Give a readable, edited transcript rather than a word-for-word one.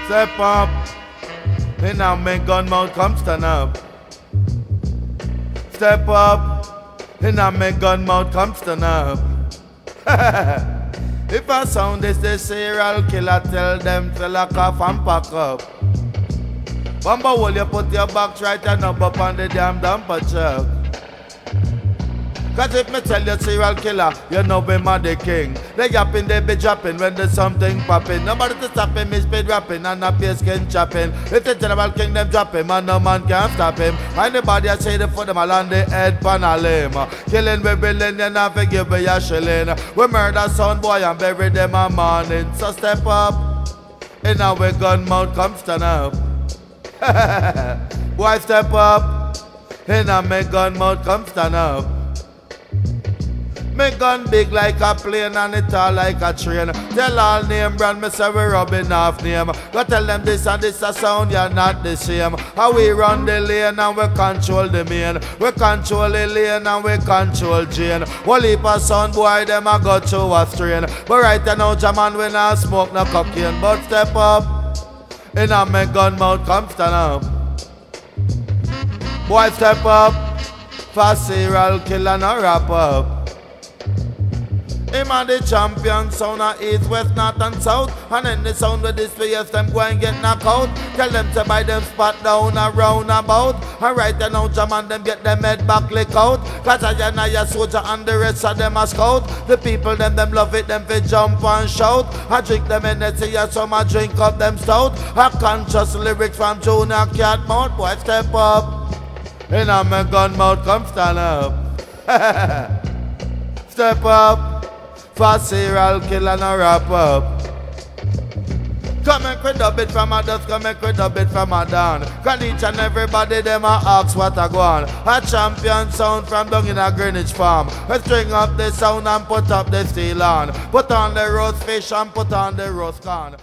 Step up. And now make gun mouth come stand up. Step up. And now make gun mouth come stand up. If I sound this the serial killer, tell them to lock off and pack up. Bamba will you put your box right and up on the damn dumper truck. Cause if me tell you serial killer, you know him a the king. They yapping, they be dropping when there's something popping. Nobody to stop him, he's speed rapping and a pace skin chopping. If the general king them drop him and no man can stop him. Anybody I say the foot them all on the head pan a limb. Killing we billion, you not forgive me a shilling. We murder son boy and bury them a morning. So step up, in our gun mouth come stand up. Boy step up, in our gun mouth come stand up. Me gun big like a plane and it all like a train. Tell all name brand, me say we rubbing off name. Go tell them this and this a sound, you're not the same. How we run the lane and we control the main. We control the lane and we control Jane. One heap of sound boy, them a go through a strain. But right now, Jaman, we not smoke no cocaine. But step up, in a me gun mouth, come stand up. Boy step up, for serial killer no wrap up. Him and the champion sound of east, west, north and south. And then the sound with this face them go and get knocked out. Tell them to buy them spot down and round about. And right now Jaman them get them head back lick out. Cause I know your soldier and the rest of them a scout. The people them love it, them fi jump and shout. I drink them energy and some I drink up them stout. A conscious lyrics from Junior Cat Mouth. Boy step up, in a me gun mouth come stand up. Step up, for serial killer no wrap up. Come make we dub it from a dusk, come make we dub it from a dawn. Cause each and everybody them a ask what a go on. A champion sound from down in a Greenwich farm. We string up the sound and put up the steel on. Put on the roast fish and put on the roast corn.